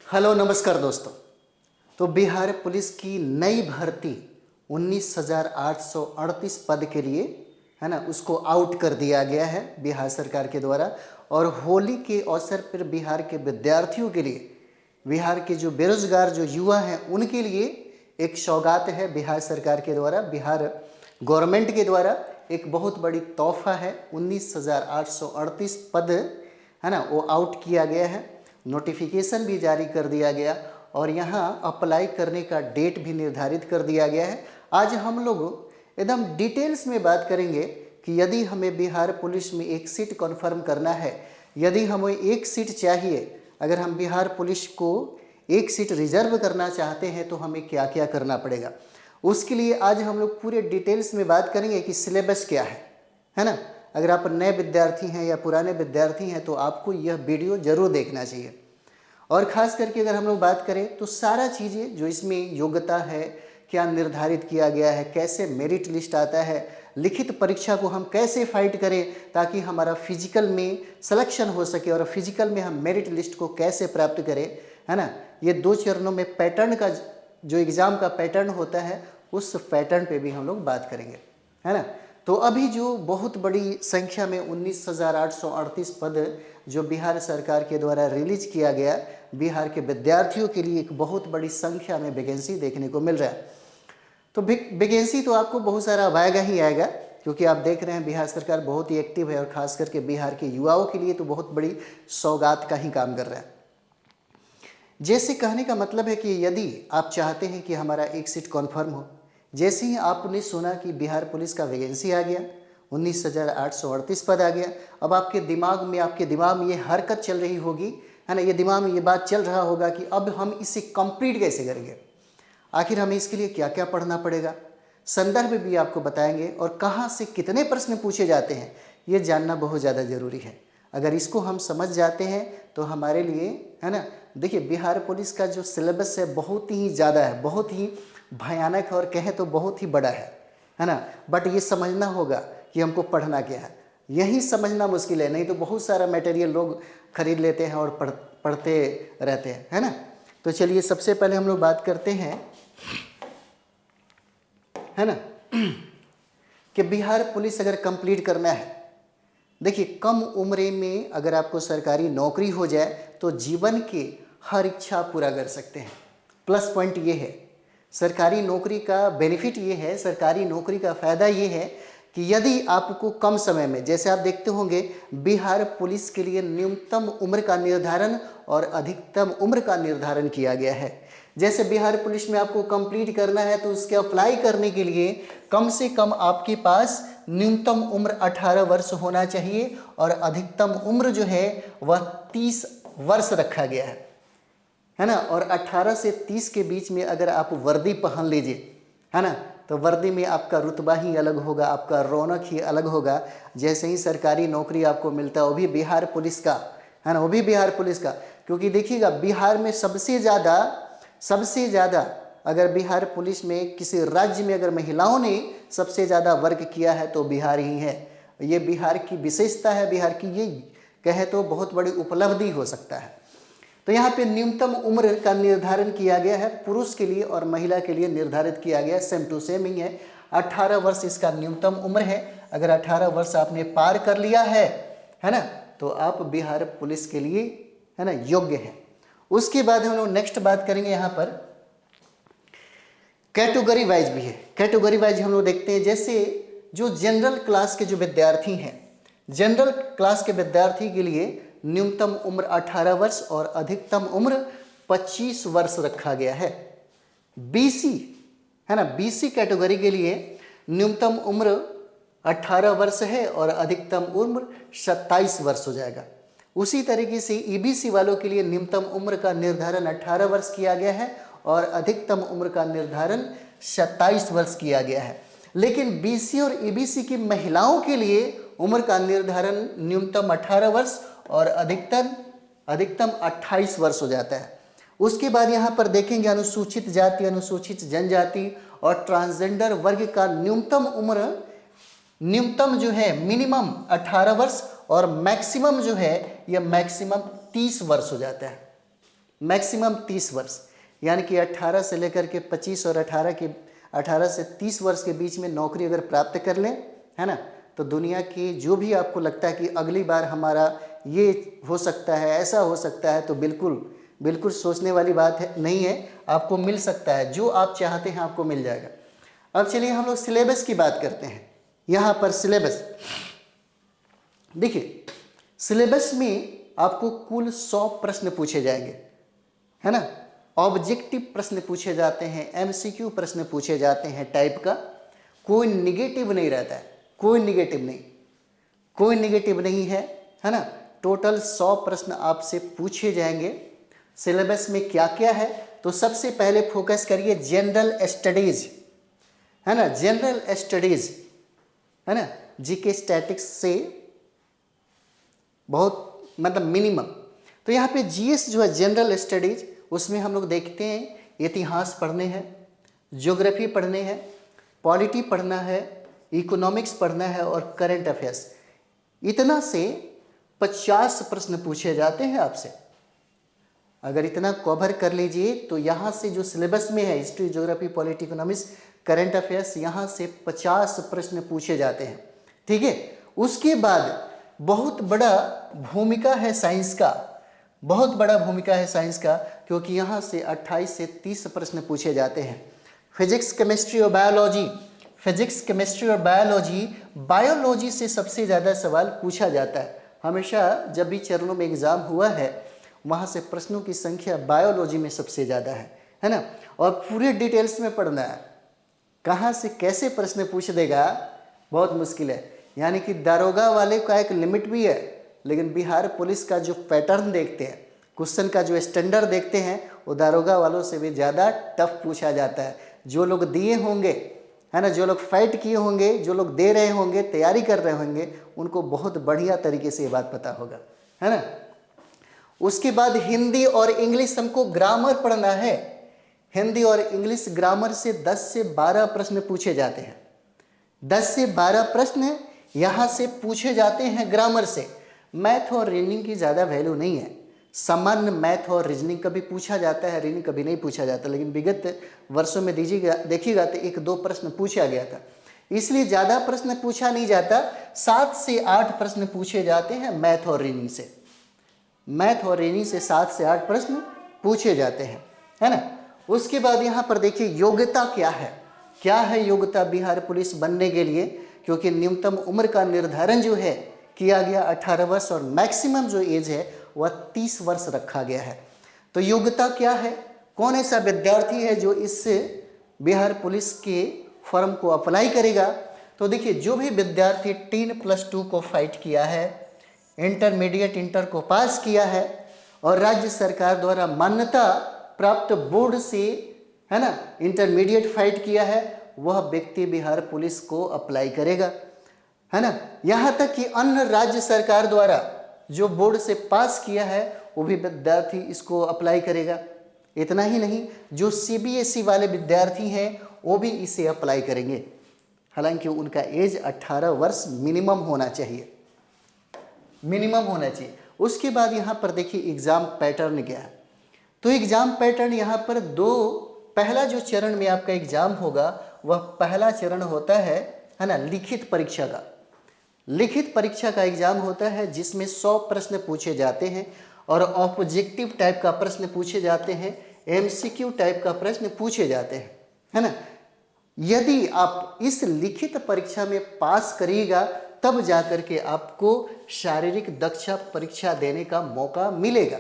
Hello नमस्कार दोस्तों। तो बिहार पुलिस की नई भर्ती 19,838 पद के लिए है ना, उसको आउट कर दिया गया है बिहार सरकार के द्वारा। और होली के अवसर पर बिहार के विद्यार्थियों के लिए, बिहार के जो बेरोजगार जो युवा हैं उनके लिए एक सौगात है बिहार सरकार के द्वारा, बिहार गवर्नमेंट के द्वारा एक बहुत बड़ी तोहफा है। 19,838 पद है ना, वो आउट किया गया है। नोटिफिकेशन भी जारी कर दिया गया और यहाँ अप्लाई करने का डेट भी निर्धारित कर दिया गया है। आज हम लोग एकदम डिटेल्स में बात करेंगे कि यदि हमें बिहार पुलिस में एक सीट कन्फर्म करना है, यदि हमें एक सीट चाहिए, अगर हम बिहार पुलिस को एक सीट रिजर्व करना चाहते हैं तो हमें क्या क्या करना पड़ेगा, उसके लिए आज हम लोग पूरे डिटेल्स में बात करेंगे कि सिलेबस क्या है ना। अगर आप नए विद्यार्थी हैं या पुराने विद्यार्थी हैं तो आपको यह वीडियो जरूर देखना चाहिए। और ख़ास करके अगर हम लोग बात करें तो सारा चीज़ें जो इसमें योग्यता है, क्या निर्धारित किया गया है, कैसे मेरिट लिस्ट आता है, लिखित परीक्षा को हम कैसे फाइट करें ताकि हमारा फिजिकल में सिलेक्शन हो सके और फिजिकल में हम मेरिट लिस्ट को कैसे प्राप्त करें, है ना। ये 2 चरणों में पैटर्न का जो एग्ज़ाम का पैटर्न होता है उस पैटर्न पे भी हम लोग बात करेंगे, है ना। तो अभी जो बहुत बड़ी संख्या में 19,838 पद जो बिहार सरकार के द्वारा रिलीज किया गया, बिहार के विद्यार्थियों के लिए एक बहुत बड़ी संख्या में वैकेंसी देखने को मिल रहा है। तो वैकेंसी तो आपको बहुत सारा आएगा ही आएगा, क्योंकि आप देख रहे हैं बिहार सरकार बहुत ही एक्टिव है और ख़ास करके बिहार के युवाओं के लिए तो बहुत बड़ी सौगात का ही काम कर रहा है। जैसे कहने का मतलब है कि यदि आप चाहते हैं कि हमारा एक सीट कन्फर्म हो, जैसे ही आपने सुना कि बिहार पुलिस का वैकेंसी आ गया, 19,838 पद आ गया, अब आपके दिमाग में ये हरकत चल रही होगी, है ना, ये दिमाग में ये बात चल रहा होगा कि अब हम इसे कंप्लीट कैसे करेंगे, आखिर हमें इसके लिए क्या क्या पढ़ना पड़ेगा, संदर्भ भी आपको बताएंगे और कहाँ से कितने प्रश्न पूछे जाते हैं ये जानना बहुत ज़्यादा ज़रूरी है। अगर इसको हम समझ जाते हैं तो हमारे लिए, है ना, देखिए बिहार पुलिस का जो सिलेबस है बहुत ही ज़्यादा है, बहुत ही भयानक और कहें तो बहुत ही बड़ा है ना। बट ये समझना होगा कि हमको पढ़ना क्या है, यही समझना मुश्किल है, नहीं तो बहुत सारा मटेरियल लोग खरीद लेते हैं और पढ़ते रहते हैं, है ना। तो चलिए सबसे पहले हम लोग बात करते हैं, है ना, कि बिहार पुलिस अगर कंप्लीट करना है, देखिए कम उम्र में अगर आपको सरकारी नौकरी हो जाए तो जीवन के हर इच्छा पूरा कर सकते हैं। प्लस पॉइंट ये है, सरकारी नौकरी का बेनिफिट ये है, सरकारी नौकरी का फ़ायदा ये है कि यदि आपको कम समय में, जैसे आप देखते होंगे बिहार पुलिस के लिए न्यूनतम उम्र का निर्धारण और अधिकतम उम्र का निर्धारण किया गया है। जैसे बिहार पुलिस में आपको कंप्लीट करना है तो उसके अप्लाई करने के लिए कम से कम आपके पास न्यूनतम उम्र 18 वर्ष होना चाहिए और अधिकतम उम्र जो है वह 30 वर्ष रखा गया है ना। और 18 से 30 के बीच में अगर आप वर्दी पहन लीजिए, है ना, तो वर्दी में आपका रुतबा ही अलग होगा, आपका रौनक ही अलग होगा। जैसे ही सरकारी नौकरी आपको मिलता है वो भी बिहार पुलिस का, है ना, वो भी बिहार पुलिस का, क्योंकि देखिएगा बिहार में सबसे ज़्यादा अगर बिहार पुलिस में किसी राज्य में अगर महिलाओं ने सबसे ज़्यादा वर्क किया है तो बिहार ही है। ये बिहार की विशेषता है, बिहार की ये कहे तो बहुत बड़ी उपलब्धि हो सकता है। तो यहाँ पे न्यूनतम उम्र का निर्धारण किया गया है, पुरुष के लिए और महिला के लिए निर्धारित किया गया है, सेम टू सेम ही है। 18 वर्ष इसका न्यूनतम उम्र है। अगर 18 वर्ष आपने पार कर लिया है ना, तो आप बिहार पुलिस के लिए, है ना, योग्य हैं। उसके बाद हम लोग नेक्स्ट बात करेंगे, यहाँ पर कैटेगरी वाइज भी है। कैटेगरी वाइज हम लोग देखते हैं, जैसे जो जनरल क्लास के जो विद्यार्थी हैं, जनरल क्लास के विद्यार्थी के लिए न्यूनतम उम्र 18 वर्ष और अधिकतम उम्र 25 वर्ष रखा गया है। बीसी, है ना, बीसी कैटेगरी के लिए न्यूनतम उम्र 18 वर्ष है और अधिकतम उम्र 27 वर्ष हो जाएगा। उसी तरीके से ईबीसी वालों के लिए न्यूनतम उम्र का निर्धारण 18 वर्ष किया गया है और अधिकतम उम्र का निर्धारण 27 वर्ष किया गया है। लेकिन बीसी और ईबीसी की महिलाओं के लिए उम्र का निर्धारण न्यूनतम 18 वर्ष और अधिकतम 28 वर्ष हो जाता है। उसके बाद यहाँ पर देखेंगे अनुसूचित जाति, अनुसूचित जनजाति और ट्रांसजेंडर वर्ग का न्यूनतम जो है मिनिमम 18 वर्ष और मैक्सिमम जो है यह मैक्सिमम 30 वर्ष हो जाता है। मैक्सिमम 30 वर्ष, यानी कि 18 से लेकर के 25 और 18 से 30 वर्ष के बीच में नौकरी अगर प्राप्त कर लें, है ना, तो दुनिया की जो भी आपको लगता है कि अगली बार हमारा ये हो सकता है, ऐसा हो सकता है, तो बिल्कुल बिल्कुल सोचने वाली बात है नहीं है, आपको मिल सकता है, जो आप चाहते हैं आपको मिल जाएगा। अब चलिए हम लोग सिलेबस की बात करते हैं। यहाँ पर सिलेबस देखिए, सिलेबस में आपको कुल 100 प्रश्न पूछे जाएंगे, है ना। ऑब्जेक्टिव प्रश्न पूछे जाते हैं, एमसीक्यू प्रश्न पूछे जाते हैं टाइप का, कोई निगेटिव नहीं रहता है, कोई निगेटिव नहीं है ना। टोटल 100 प्रश्न आपसे पूछे जाएंगे। सिलेबस में क्या क्या है, तो सबसे पहले फोकस करिए जनरल स्टडीज, है ना, जनरल स्टडीज, है ना, जीके स्टैटिक्स से बहुत मतलब मिनिमम। तो यहाँ पे जीएस जो है जनरल स्टडीज, उसमें हम लोग देखते हैं इतिहास पढ़ने हैं, ज्योग्राफी पढ़ने हैं, पॉलिटी पढ़ना है, इकोनॉमिक्स पढ़ना है और करंट अफेयर्स। इतना से 50 प्रश्न पूछे जाते हैं आपसे। अगर इतना कवर कर लीजिए तो यहाँ से जो सिलेबस में है history, geography, polity, economics, current affairs, यहाँ से 50 प्रश्न पूछे जाते हैं, ठीक है। उसके बाद बहुत बड़ा भूमिका है साइंस का, बहुत बड़ा भूमिका है साइंस का, क्योंकि यहाँ से 28 से 30 प्रश्न पूछे जाते हैं। फिजिक्स, केमिस्ट्री और बायोलॉजी, फिजिक्स, केमिस्ट्री और बायोलॉजी, बायोलॉजी से सबसे ज़्यादा सवाल पूछा जाता है। हमेशा जब भी चरणों में एग्ज़ाम हुआ है वहाँ से प्रश्नों की संख्या बायोलॉजी में सबसे ज़्यादा है ना। और पूरे डिटेल्स में पढ़ना है, कहाँ से कैसे प्रश्न पूछ देगा बहुत मुश्किल है। यानी कि दारोगा वाले का एक लिमिट भी है, लेकिन बिहार पुलिस का जो पैटर्न देखते हैं, क्वेश्चन का जो स्टैंडर्ड देखते हैं, वो दारोगा वालों से भी ज़्यादा टफ पूछा जाता है। जो लोग दिए होंगे, है ना, जो लोग फाइट किए होंगे, जो लोग दे रहे होंगे, तैयारी कर रहे होंगे, उनको बहुत बढ़िया तरीके से ये बात पता होगा, है ना। उसके बाद हिंदी और इंग्लिश हमको ग्रामर पढ़ना है। हिंदी और इंग्लिश ग्रामर से 10 से 12 प्रश्न पूछे जाते हैं। 10 से 12 प्रश्न यहाँ से पूछे जाते हैं ग्रामर से। मैथ और रीजनिंग की ज़्यादा वैल्यू नहीं है। सामान्य मैथ और रीजनिंग कभी पूछा जाता है, रीजनिंग कभी नहीं पूछा जाता, लेकिन विगत वर्षों में देखिएगा तो 1-2 प्रश्न पूछा गया था, इसलिए ज़्यादा प्रश्न पूछा नहीं जाता। 7 से 8 प्रश्न पूछे जाते हैं मैथ और रीजनिंग से। मैथ और रीजनिंग से 7 से 8 प्रश्न पूछे जाते हैं, है ना। उसके बाद यहाँ पर देखिए योग्यता क्या है योग्यता बिहार पुलिस बनने के लिए, क्योंकि न्यूनतम उम्र का निर्धारण जो है किया गया 18 वर्ष और मैक्सिमम जो एज है वह 30 वर्ष रखा गया है। तो योग्यता क्या है, कौन ऐसा विद्यार्थी है जो इस बिहार पुलिस के फॉर्म को अप्लाई करेगा। तो देखिए, जो भी विद्यार्थी 10+2 को फाइट किया है, इंटरमीडिएट इंटर को पास किया है और राज्य सरकार द्वारा मान्यता प्राप्त बोर्ड से, है ना, इंटरमीडिएट फाइट किया है, वह व्यक्ति बिहार पुलिस को अप्लाई करेगा, है ना। यहाँ तक कि अन्य राज्य सरकार द्वारा जो बोर्ड से पास किया है वो भी विद्यार्थी इसको अप्लाई करेगा। इतना ही नहीं, जो सीबीएसई वाले विद्यार्थी हैं वो भी इसे अप्लाई करेंगे, हालांकि उनका एज 18 वर्ष मिनिमम होना चाहिए, मिनिमम होना चाहिए। उसके बाद यहाँ पर देखिए एग्ज़ाम पैटर्न क्या है। तो एग्ज़ाम पैटर्न यहाँ पर पहला जो चरण में आपका एग्ज़ाम होगा वह पहला चरण होता है ना, लिखित परीक्षा का। लिखित परीक्षा का एग्ज़ाम होता है जिसमें 100 प्रश्न पूछे जाते हैं और ऑब्जेक्टिव टाइप का प्रश्न पूछे जाते हैं, एमसीक्यू टाइप का प्रश्न पूछे जाते हैं, है ना। यदि आप इस लिखित परीक्षा में पास करिएगा तब जाकर के आपको शारीरिक दक्षता परीक्षा देने का मौका मिलेगा,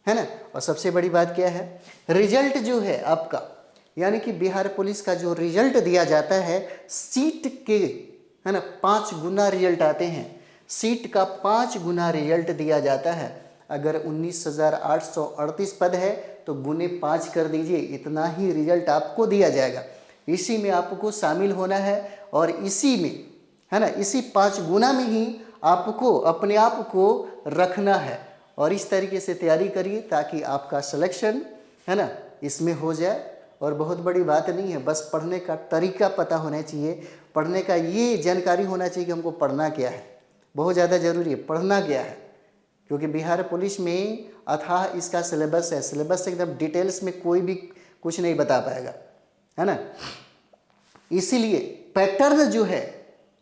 है ना। और सबसे बड़ी बात क्या है, रिजल्ट जो है आपका, यानी कि बिहार पुलिस का जो रिजल्ट दिया जाता है सीट के, है ना, 5 गुना रिजल्ट आते हैं। सीट का 5 गुना रिजल्ट दिया जाता है। अगर 19,838 पद है तो गुने 5 कर दीजिए, इतना ही रिजल्ट आपको दिया जाएगा। इसी में आपको शामिल होना है और इसी में, है ना, इसी 5 गुना में ही आपको अपने आप को रखना है। और इस तरीके से तैयारी करिए ताकि आपका सिलेक्शन, है ना, इसमें हो जाए। और बहुत बड़ी बात नहीं है, बस पढ़ने का तरीका पता होना चाहिए, पढ़ने का ये जानकारी होना चाहिए कि हमको पढ़ना क्या है। बहुत ज़्यादा ज़रूरी है, पढ़ना क्या है, क्योंकि बिहार पुलिस में अथाह इसका सिलेबस है, सिलेबस एकदम डिटेल्स में कोई भी कुछ नहीं बता पाएगा, है ना। इसीलिए पैटर्न जो है,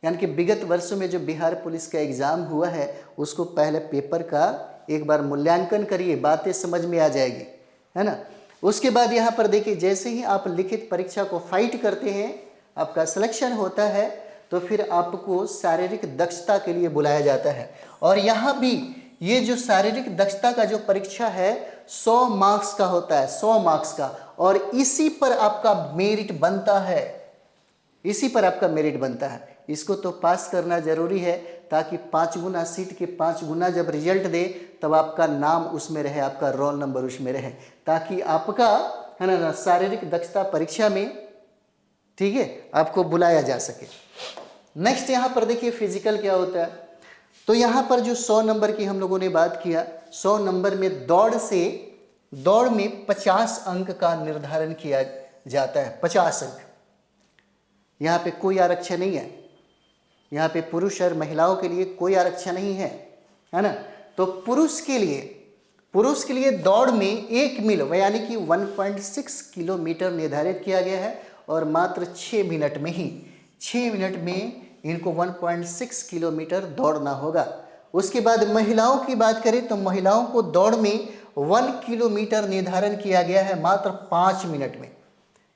यानी कि विगत वर्षों में जो बिहार पुलिस का एग्ज़ाम हुआ है उसको पहले पेपर का एक बार मूल्यांकन करिए, बातें समझ में आ जाएगी, है ना। उसके बाद यहाँ पर देखिए, जैसे ही आप लिखित परीक्षा को फाइट करते हैं, आपका सिलेक्शन होता है, तो फिर आपको शारीरिक दक्षता के लिए बुलाया जाता है। और यहाँ भी ये जो शारीरिक दक्षता का जो परीक्षा है 100 मार्क्स का होता है, 100 मार्क्स का, और इसी पर आपका मेरिट बनता है, इसी पर आपका मेरिट बनता है। इसको तो पास करना जरूरी है, ताकि 5 गुना सीट के 5 गुना जब रिजल्ट दे तब आपका नाम उसमें रहे, आपका रोल नंबर उसमें रहे, ताकि आपका, है ना, शारीरिक दक्षता परीक्षा में, ठीक है, आपको बुलाया जा सके। नेक्स्ट यहाँ पर देखिए फिजिकल क्या होता है। तो यहाँ पर जो 100 नंबर की हम लोगों ने बात किया, 100 नंबर में दौड़ में 50 अंक का निर्धारण किया जाता है, 50 अंक। यहाँ पे कोई आरक्षण नहीं है, यहाँ पे पुरुष और महिलाओं के लिए कोई आरक्षण नहीं है ना। तो पुरुष के लिए दौड़ में 1 मील यानी कि 1.6 किलोमीटर निर्धारित किया गया है, और मात्र 6 मिनट में इनको 1.6 किलोमीटर दौड़ना होगा। उसके बाद महिलाओं की बात करें तो महिलाओं को दौड़ में 1 किलोमीटर निर्धारण किया गया है मात्र 5 मिनट में,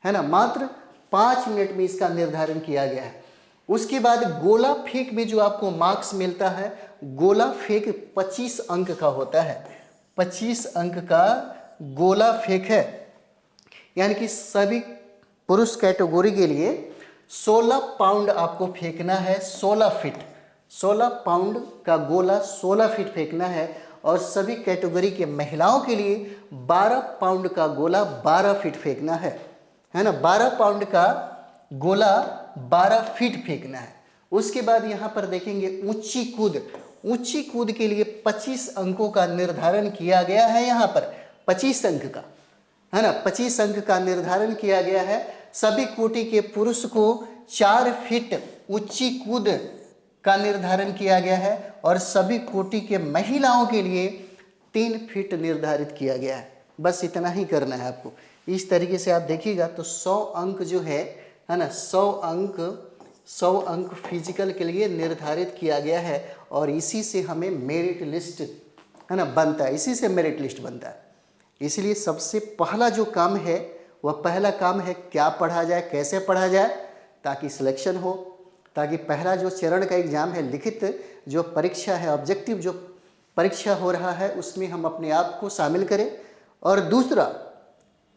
है ना, मात्र 5 मिनट में इसका निर्धारण किया गया है। उसके बाद गोला फेंक में जो आपको मार्क्स मिलता है, गोला फेंक 25 अंक का होता है, 25 अंक का गोला फेंक है, यानी कि सभी पुरुष कैटेगरी के लिए 16 पाउंड आपको फेंकना है, 16 फीट, 16 पाउंड का गोला 16 फीट फेंकना है। और सभी कैटेगरी के महिलाओं के लिए 12 पाउंड का गोला 12 फीट फेंकना है ना, 12 पाउंड का गोला 12 फीट फेंकना है। उसके बाद यहाँ पर देखेंगे ऊंची कूद के लिए 25 अंकों का निर्धारण किया गया है, यहाँ पर 25 अंक का, है ना, 25 अंक का निर्धारण किया गया है। सभी कोटि के पुरुष को 4 फीट ऊंची कूद का निर्धारण किया गया है, और सभी कोटि के महिलाओं के लिए 3 फीट निर्धारित किया गया है। बस इतना ही करना है आपको। इस तरीके से आप देखिएगा तो 100 अंक जो है ना, 100 अंक फिजिकल के लिए निर्धारित किया गया है, और इसी से हमें मेरिट लिस्ट, है ना, बनता है, इसी से मेरिट लिस्ट बनता है। इसलिए सबसे पहला जो काम है वह पहला काम है क्या पढ़ा जाए, कैसे पढ़ा जाए, ताकि सिलेक्शन हो, ताकि पहला जो चरण का एग्ज़ाम है, लिखित जो परीक्षा है, ऑब्जेक्टिव जो परीक्षा हो रहा है, उसमें हम अपने आप को शामिल करें। और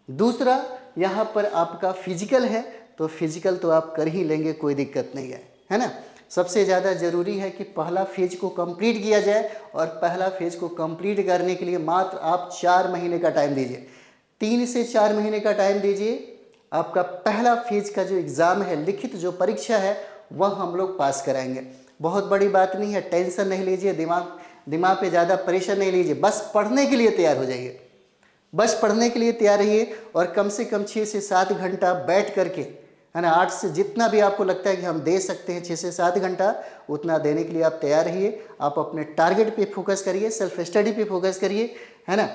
दूसरा यहाँ पर आपका फिजिकल है, तो फिजिकल तो आप कर ही लेंगे, कोई दिक्कत नहीं है ना। सबसे ज़्यादा ज़रूरी है कि पहला फेज को कंप्लीट किया जाए, और पहला फेज को कंप्लीट करने के लिए मात्र आप 4 महीने का टाइम दीजिए, 3 से 4 महीने का टाइम दीजिए। आपका पहला फेज का जो एग्ज़ाम है, लिखित जो परीक्षा है, वह हम लोग पास कराएंगे। बहुत बड़ी बात नहीं है, टेंशन नहीं लीजिए, दिमाग पे ज़्यादा प्रेशर नहीं लीजिए, बस पढ़ने के लिए तैयार हो जाइए, बस पढ़ने के लिए तैयार रहिए। और कम से कम 6 से 7 घंटा बैठ करके, है ना, 8 से जितना भी आपको लगता है कि हम दे सकते हैं 6 से 7 घंटा, उतना देने के लिए आप तैयार रहिए। आप अपने टारगेट पे फोकस करिए, सेल्फ स्टडी पे फोकस करिए, है ना,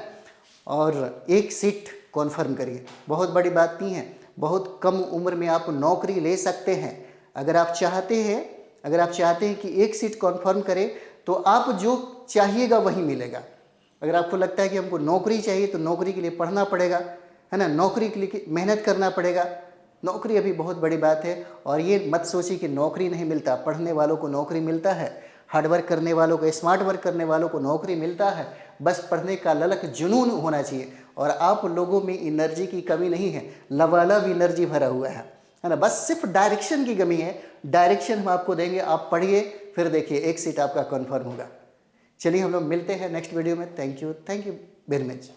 और एक सीट कॉन्फर्म करिए। बहुत बड़ी बात नहीं है, बहुत कम उम्र में आप नौकरी ले सकते हैं। अगर आप चाहते हैं कि एक सीट कॉन्फर्म करें, तो आप जो चाहिएगा वही मिलेगा। अगर आपको लगता है कि हमको नौकरी चाहिए, तो नौकरी के लिए पढ़ना पड़ेगा, है ना, नौकरी के लिए मेहनत करना पड़ेगा। नौकरी अभी बहुत बड़ी बात है, और ये मत सोचिए कि नौकरी नहीं मिलता, पढ़ने वालों को नौकरी मिलता है, हार्डवर्क करने वालों को, स्मार्ट वर्क करने वालों को नौकरी मिलता है। बस पढ़ने का ललक जुनून होना चाहिए, और आप लोगों में एनर्जी की कमी नहीं है, लबालब एनर्जी भरा हुआ है ना। बस सिर्फ डायरेक्शन की कमी है, डायरेक्शन हम आपको देंगे, आप पढ़िए, फिर देखिए एक सीट आपका कन्फर्म होगा। चलिए हम लोग मिलते हैं नेक्स्ट वीडियो में। Thank you very much.